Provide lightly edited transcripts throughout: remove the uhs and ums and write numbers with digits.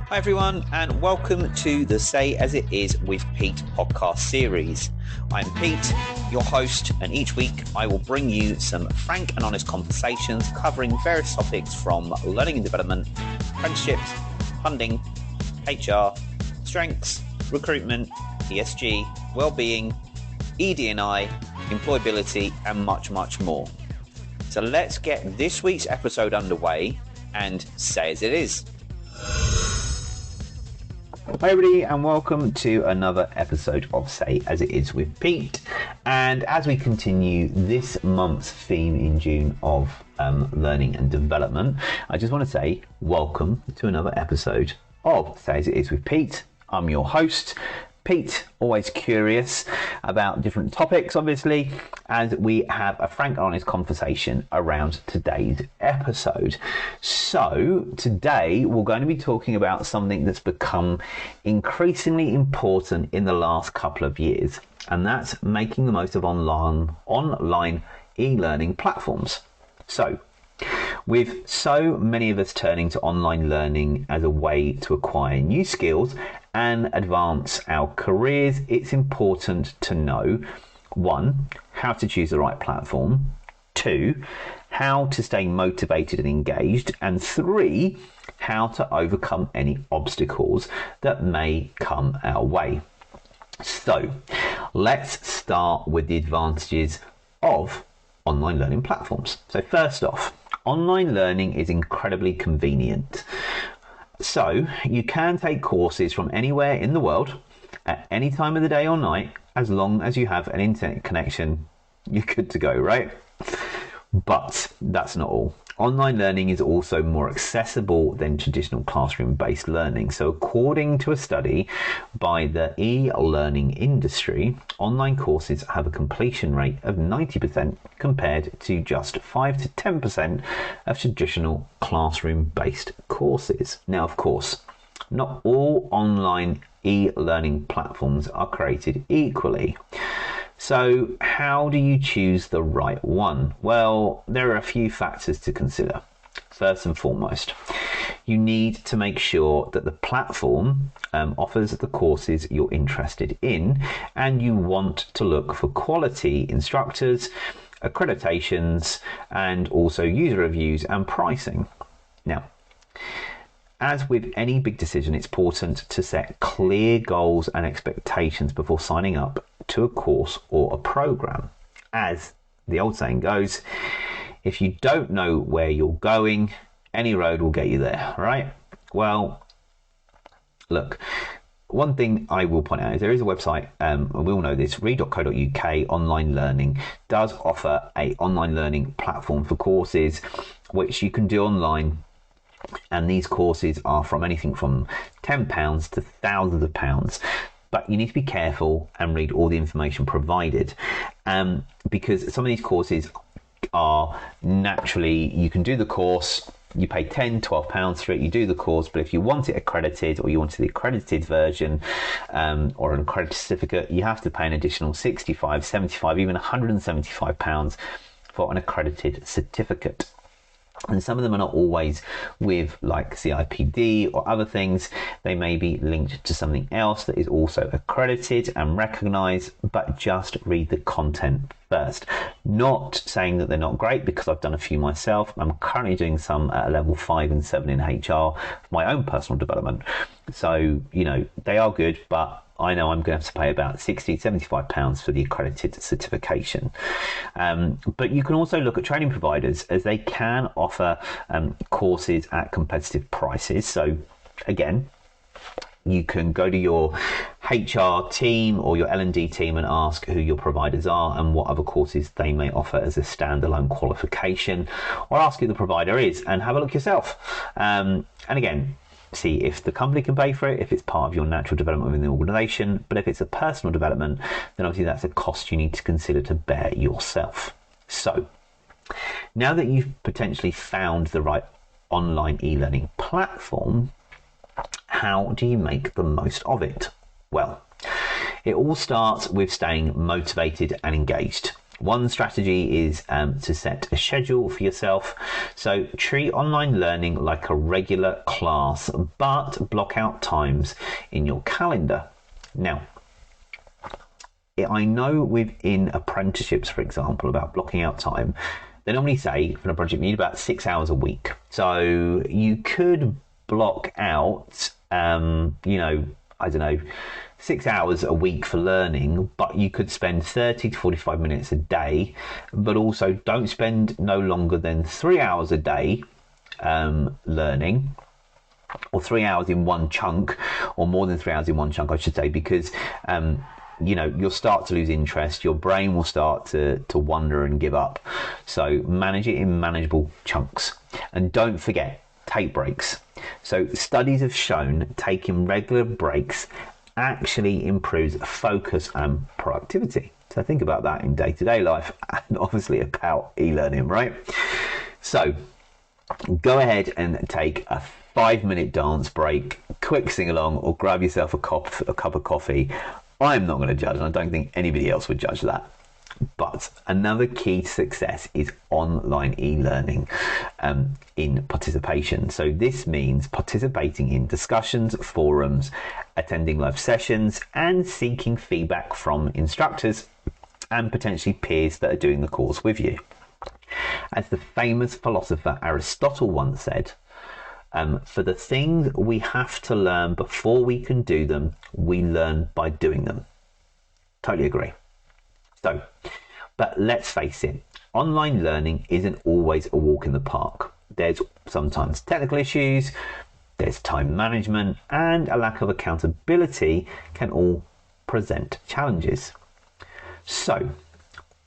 Hi everyone, and welcome to the Say As It Is with Pete podcast series. I'm Pete, your host, and each week I will bring you some frank and honest conversations covering various topics from learning and development, apprenticeships, funding, HR, strengths, recruitment, ESG, well-being, ED&I, employability, and much, much more. So let's get this week's episode underway and say as it is. Hi everybody, and welcome to another episode of Say As It Is with Pete. And as we continue this month's theme in June of learning and development, I just want to say welcome to another episode of Say As It Is with Pete. I'm your host, Pete, always curious about different topics, obviously, and we have a frank and honest conversation around today's episode. So today we're going to be talking about something that's become increasingly important in the last couple of years, and that's making the most of online e-learning platforms. So with so many of us turning to online learning as a way to acquire new skills and advance our careers, it's important to know, 1, how to choose the right platform, 2, how to stay motivated and engaged, and 3, how to overcome any obstacles that may come our way. So let's start with the advantages of online learning platforms. So first off, online learning is incredibly convenient. So you can take courses from anywhere in the world at any time of the day or night, as long as you have an internet connection, you're good to go, right? But that's not all. Online learning is also more accessible than traditional classroom-based learning. So according to a study by the e-learning industry, online courses have a completion rate of 90% compared to just 5 to 10% of traditional classroom-based courses. Now, of course, not all online e-learning platforms are created equally. So how do you choose the right one? Well, there are a few factors to consider. First and foremost, you need to make sure that the platform offers the courses you're interested in, and you want to look for quality instructors, accreditations, and also user reviews and pricing. Now, as with any big decision, it's important to set clear goals and expectations before signing up to a course or a program. As the old saying goes, if you don't know where you're going, any road will get you there, right? Well, look, one thing I will point out is there is a website, and we all know this, read.co.uk online learning does offer a online learning platform for courses which you can do online. And these courses are from anything from £10 to thousands of pounds. But you need to be careful and read all the information provided, because some of these courses are naturally, you can do the course, you pay £10-12 for it, you do the course, but if you want it accredited or you want the accredited version or an accredited certificate, you have to pay an additional £65, £75, even £175 for an accredited certificate. And some of them are not always with like CIPD or other things. They may be linked to something else that is also accredited and recognized, but just read the content first. Not saying that they're not great, because I've done a few myself. I'm currently doing some at level 5 and 7 in HR for my own personal development. So, you know, they are good, but I know I'm going to have to pay about £60-75 for the accredited certification. But you can also look at training providers, as they can offer courses at competitive prices. So again, you can go to your HR team or your L&D team and ask who your providers are and what other courses they may offer as a standalone qualification, or ask who the provider is and have a look yourself. And again, see if the company can pay for it, if it's part of your natural development within the organisation. But if it's a personal development, then obviously that's a cost you need to consider to bear yourself. So now that you've potentially found the right online e-learning platform, how do you make the most of it? Well, it all starts with staying motivated and engaged. One strategy is to set a schedule for yourself. So treat online learning like a regular class, but block out times in your calendar. Now, I know within apprenticeships, for example, about blocking out time, they normally say for an apprenticeship you need about 6 hours a week. So you could block out, I don't know, 6 hours a week for learning, but you could spend 30 to 45 minutes a day, but also don't spend no longer than 3 hours a day learning, or 3 hours in one chunk, or more than 3 hours in one chunk, I should say, because you'll start to lose interest, your brain will start to wander and give up. So manage it in manageable chunks, and don't forget, take breaks. So studies have shown taking regular breaks actually improves focus and productivity. So think about that in day-to-day life, and obviously about e-learning, right? So go ahead and take a 5-minute dance break, quick sing along, or grab yourself a cup of coffee. I'm not going to judge, and I don't think anybody else would judge that. But another key to success is online e-learning in participation. So this means participating in discussions, forums, attending live sessions, and seeking feedback from instructors and potentially peers that are doing the course with you. As the famous philosopher Aristotle once said, for the things we have to learn before we can do them, we learn by doing them. Totally agree. So, but let's face it, online learning isn't always a walk in the park. There's sometimes technical issues, there's time management, and a lack of accountability can all present challenges. So,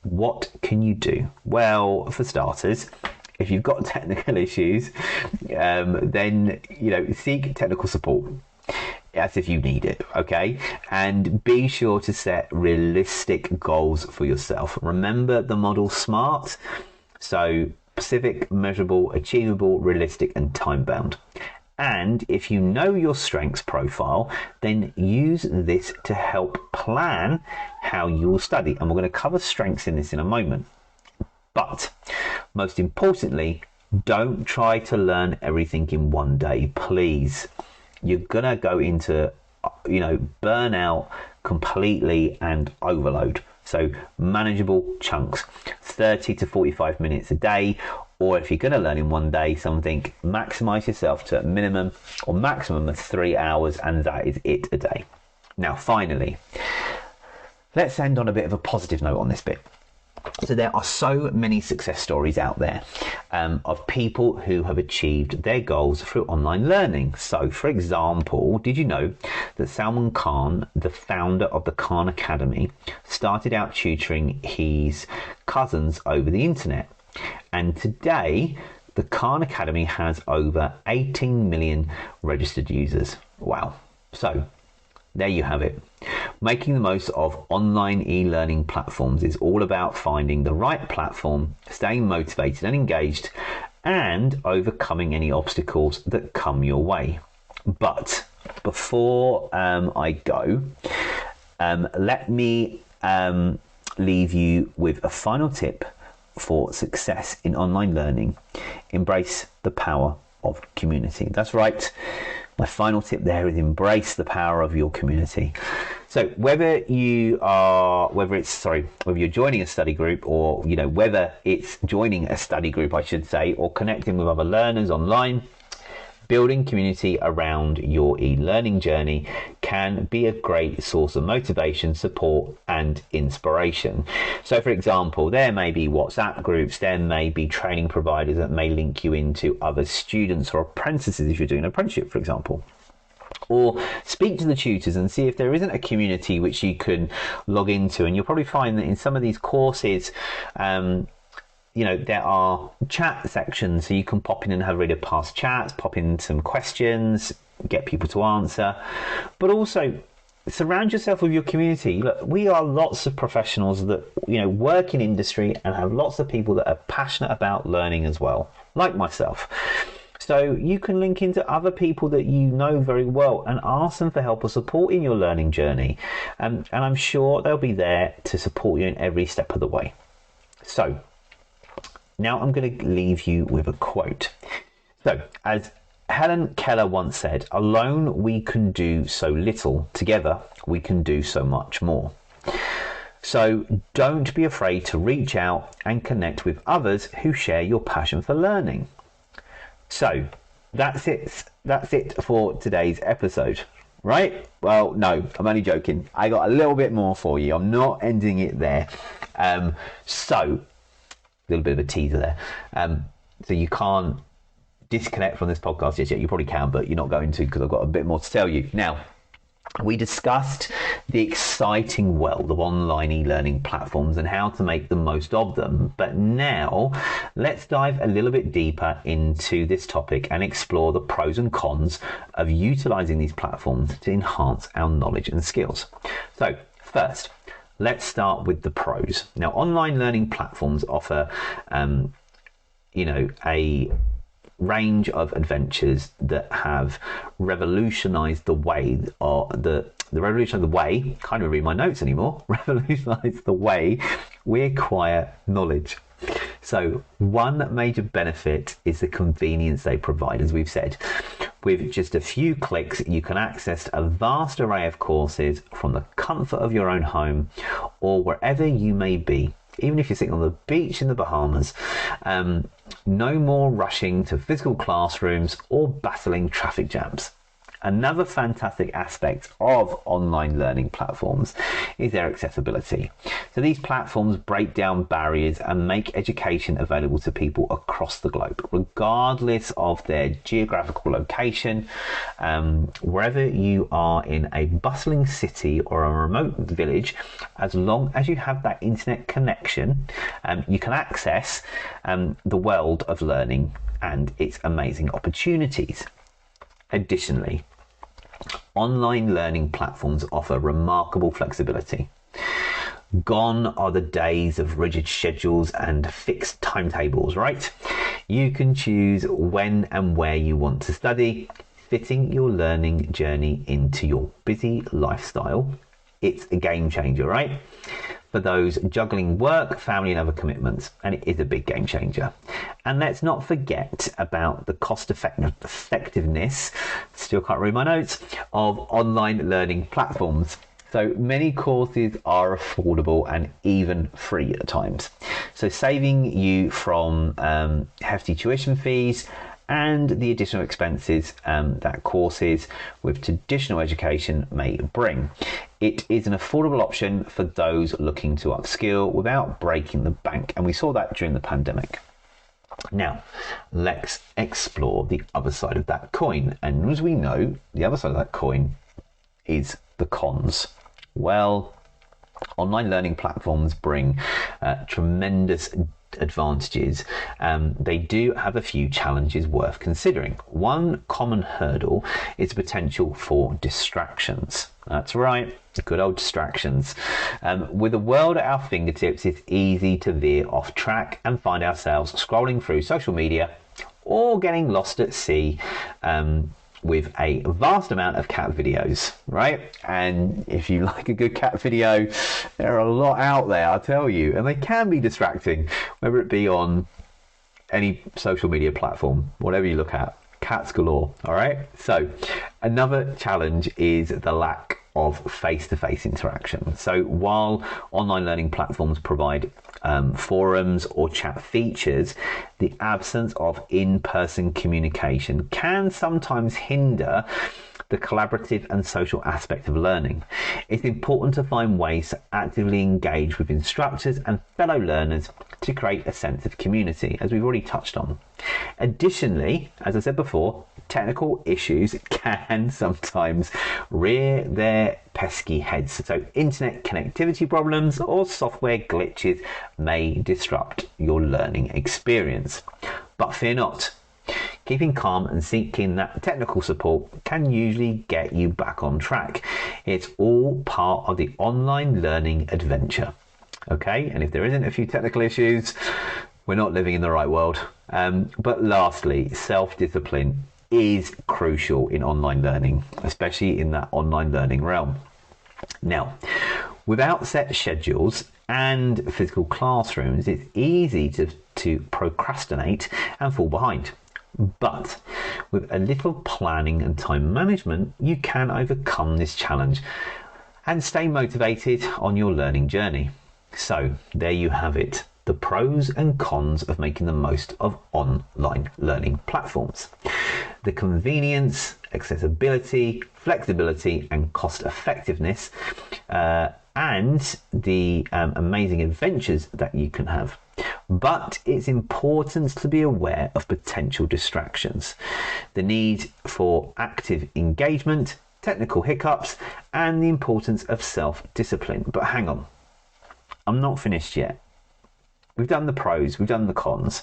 what can you do? Well, for starters, if you've got technical issues, then seek technical support as if you need it, okay? And be sure to set realistic goals for yourself. Remember the model SMART. So specific, measurable, achievable, realistic, and time-bound. And if you know your strengths profile, then use this to help plan how you'll study. And we're going to cover strengths in this in a moment. But most importantly, don't try to learn everything in one day, please. You're going to go into, burnout completely and overload. So manageable chunks, 30 to 45 minutes a day, or if you're going to learn in one day something, maximize yourself to a minimum or maximum of 3 hours, and that is it a day. Now, finally, let's end on a bit of a positive note on this bit. So there are so many success stories out there of people who have achieved their goals through online learning. So, for example, did you know that Salman Khan, the founder of the Khan Academy, started out tutoring his cousins over the internet? And today, the Khan Academy has over 18 million registered users. Wow. So, there you have it. Making the most of online e-learning platforms is all about finding the right platform, staying motivated and engaged, and overcoming any obstacles that come your way. But before I go, let me leave you with a final tip for success in online learning. Embrace the power of community. That's right. My final tip there is embrace the power of your community. So whether you're joining a study group, or whether it's joining a study group, I should say, or connecting with other learners online, building community around your e-learning journey can be a great source of motivation, support, and inspiration. So, for example, there may be WhatsApp groups, there may be training providers that may link you into other students or apprentices if you're doing an apprenticeship, for example. Or speak to the tutors and see if there isn't a community which you can log into. And you'll probably find that in some of these courses, there are chat sections, so you can pop in and have a read of past chats, pop in some questions, get people to answer, but also surround yourself with your community. Look, we are lots of professionals that work in industry and have lots of people that are passionate about learning as well, like myself. So you can link into other people that you know very well and ask them for help or support in your learning journey, and I'm sure they'll be there to support you in every step of the way. So now I'm going to leave you with a quote. So, as Helen Keller once said, alone we can do so little, together we can do so much more. So don't be afraid to reach out and connect with others who share your passion for learning. So that's it for today's episode, right? Well, no, I'm only joking. I got a little bit more for you. I'm not ending it there. So a little bit of a teaser there. So you can't disconnect from this podcast just yet. You probably can, but you're not going to, because I've got a bit more to tell you. Now, we discussed the exciting world of online e-learning platforms and how to make the most of them. But now let's dive a little bit deeper into this topic and explore the pros and cons of utilizing these platforms to enhance our knowledge and skills. So first, let's start with the pros. Now, online learning platforms offer, a range of adventures that have revolutionized the way, can't even read my notes anymore, revolutionized the way we acquire knowledge. So one major benefit is the convenience they provide, as we've said. With just a few clicks, you can access a vast array of courses from the comfort of your own home or wherever you may be. Even if you're sitting on the beach in the Bahamas, no more rushing to physical classrooms or battling traffic jams. Another fantastic aspect of online learning platforms is their accessibility. So these platforms break down barriers and make education available to people across the globe, regardless of their geographical location. Wherever you are in a bustling city or a remote village, as long as you have that internet connection, you can access the world of learning and its amazing opportunities. Additionally, online learning platforms offer remarkable flexibility. Gone are the days of rigid schedules and fixed timetables, right? You can choose when and where you want to study, fitting your learning journey into your busy lifestyle. It's a game changer, right? For those juggling work, family and other commitments, and it is a big game changer. And let's not forget about the cost effectiveness, still can't read my notes, of online learning platforms. So many courses are affordable and even free at times. So saving you from hefty tuition fees and the additional expenses that courses with traditional education may bring. It is an affordable option for those looking to upskill without breaking the bank, and we saw that during the pandemic. Now, let's explore the other side of that coin. And as we know, the other side of that coin is the cons. Well, online learning platforms bring tremendous advantages. They do have a few challenges worth considering. One common hurdle is the potential for distractions. That's right, good old distractions. With the world at our fingertips, it's easy to veer off track and find ourselves scrolling through social media or getting lost at sea with a vast amount of cat videos, right? And if you like a good cat video, there are a lot out there, I'll tell you, and they can be distracting, whether it be on any social media platform, whatever you look at, cats galore, all right? So another challenge is the lack of face-to-face interaction. So while online learning platforms provide forums or chat features, the absence of in-person communication can sometimes hinder the collaborative and social aspect of learning. It's important to find ways to actively engage with instructors and fellow learners to create a sense of community, as we've already touched on. Additionally, as I said before, technical issues can sometimes rear their pesky heads. So internet connectivity problems or software glitches may disrupt your learning experience. But fear not. Keeping calm and seeking that technical support can usually get you back on track. It's all part of the online learning adventure. Okay, and if there isn't a few technical issues, we're not living in the right world. But lastly, self-discipline is crucial in online learning, especially in that online learning realm. Now, Without set schedules and physical classrooms, it's easy to procrastinate and fall behind. But with a little planning and time management, you can overcome this challenge and stay motivated on your learning journey. So there you have it, the pros and cons of making the most of online learning platforms. The convenience, accessibility, flexibility and cost effectiveness and the amazing adventures that you can have. But it's important to be aware of potential distractions, the need for active engagement, technical hiccups, and the importance of self-discipline. But hang on, I'm not finished yet. We've done the pros, we've done the cons.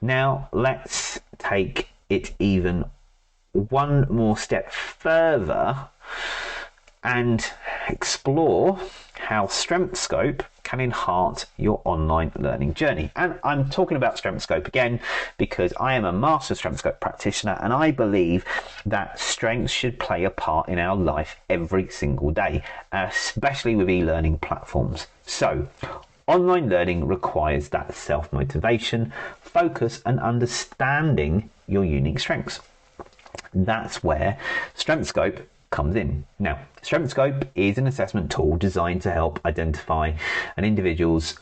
Now let's take it even one more step further and explore how StrengthScope can enhance your online learning journey. And I'm talking about StrengthScope again because I am a master StrengthScope practitioner, and I believe that strengths should play a part in our life every single day, especially with e-learning platforms. So online learning requires that self-motivation, focus and understanding your unique strengths. That's where StrengthScope comes in. Now, StrengthScope is an assessment tool designed to help identify an individual's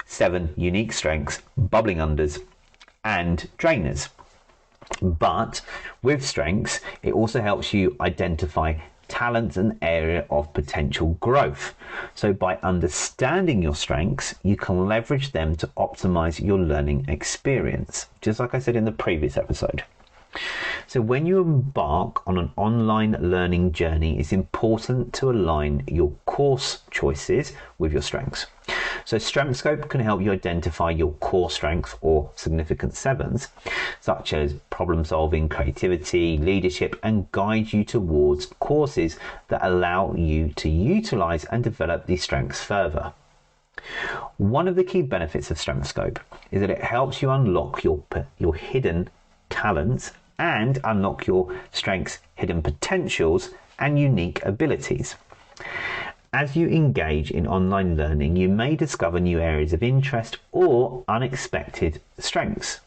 seven unique strengths, bubbling unders and drainers. But with strengths, it also helps you identify talents and area of potential growth. So by understanding your strengths, you can leverage them to optimize your learning experience, just like I said in the previous episode. So when you embark on an online learning journey, it's important to align your course choices with your strengths. So StrengthScope can help you identify your core strengths or significant sevens, such as problem solving, creativity, leadership, and guide you towards courses that allow you to utilize and develop these strengths further. One of the key benefits of StrengthScope is that it helps you unlock your hidden talents and unlock your strengths, hidden potentials, and unique abilities. As you engage in online learning, you may discover new areas of interest or unexpected strengths.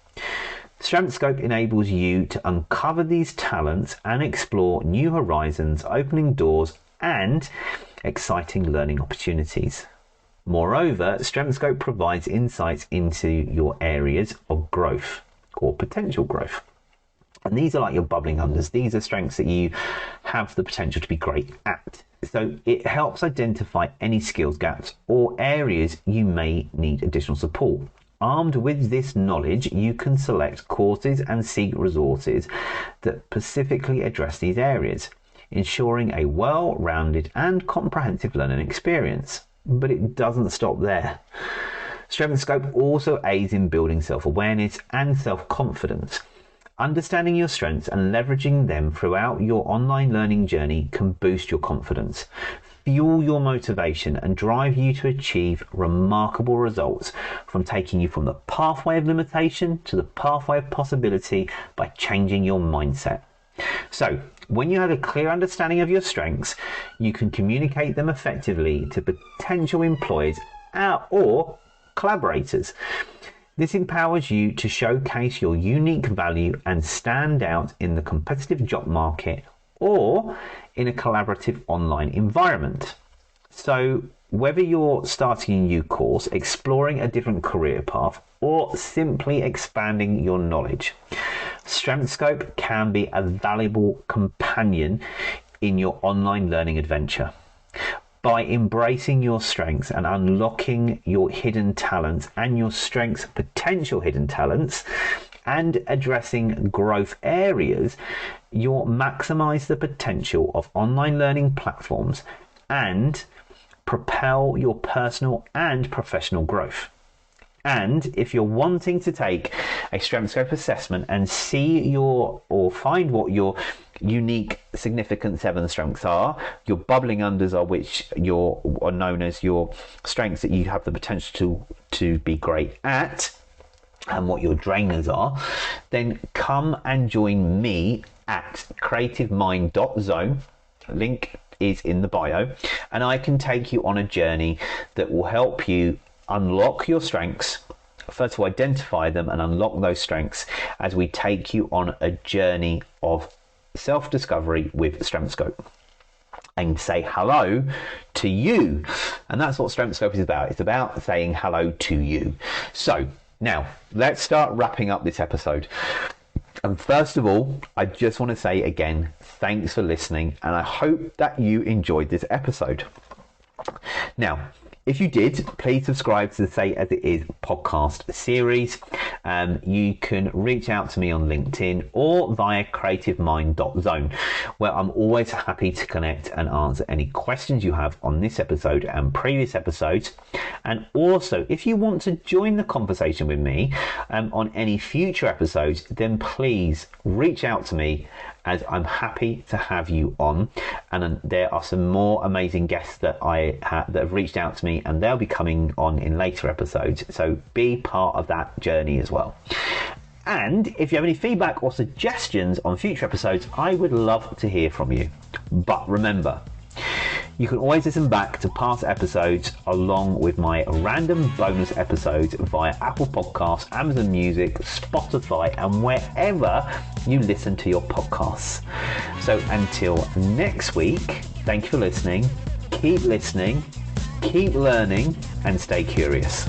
StrengthScope enables you to uncover these talents and explore new horizons, opening doors and exciting learning opportunities. Moreover, StrengthScope provides insights into your areas of growth or potential growth. And these are like your bubbling unders. These are strengths that you have the potential to be great at. So it helps identify any skills gaps or areas you may need additional support. Armed with this knowledge, you can select courses and seek resources that specifically address these areas, ensuring a well-rounded and comprehensive learning experience. But it doesn't stop there. StrengthScope also aids in building self-awareness and self-confidence. Understanding your strengths and leveraging them throughout your online learning journey can boost your confidence, fuel your motivation, and drive you to achieve remarkable results, from taking you from the pathway of limitation to the pathway of possibility by changing your mindset. So, when you have a clear understanding of your strengths, you can communicate them effectively to potential employers or collaborators. This empowers you to showcase your unique value and stand out in the competitive job market or in a collaborative online environment. So whether you're starting a new course, exploring a different career path, or simply expanding your knowledge, StrengthScope can be a valuable companion in your online learning adventure. By embracing your strengths and unlocking your hidden talents and your strengths' potential hidden talents and addressing growth areas, you'll maximize the potential of online learning platforms and propel your personal and professional growth. And if you're wanting to take a StrengthScope assessment and see or find what your unique significant 7 strengths are, your bubbling unders are known as your strengths that you have the potential to be great at, and what your drainers are, then come and join me at Creativemind.zone. Link is in the bio, and I can take you on a journey that will help you unlock your strengths. First of all, identify them and unlock those strengths as we take you on a journey of self-discovery with StrengthScope, and say hello to you. And that's what StrengthScope is about. It's about saying hello to you. So now let's start wrapping up this episode. And first of all, I just want to say again, thanks for listening, and I hope that you enjoyed this episode. Now, if you did, please subscribe to the Say As It Is podcast series. You can reach out to me on LinkedIn or via Creativemind.zone, where I'm always happy to connect and answer any questions you have on this episode and previous episodes. And also, if you want to join the conversation with me on any future episodes, then please reach out to me, as I'm happy to have you on. And there are some more amazing guests that that have reached out to me, and they'll be coming on in later episodes. So be part of that journey as well. And if you have any feedback or suggestions on future episodes, I would love to hear from you. But remember, you can always listen back to past episodes along with my random bonus episodes via Apple Podcasts, Amazon Music, Spotify, and wherever you listen to your podcasts. So until next week, thank you for listening. Keep listening, keep learning, and stay curious.